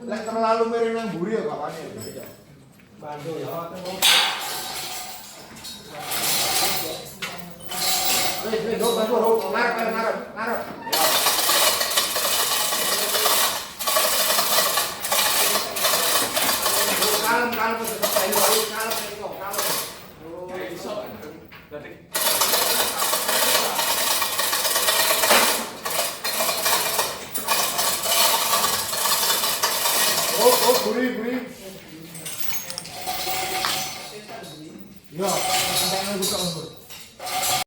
Lek terlalu miring nang mburi ya kawane. Bantu ya. Wis, do bantu, ngarep. Kalem tetep ayo kalem kok, kalem. Ya iso. Berarti buri. Ya, sampai nang buka.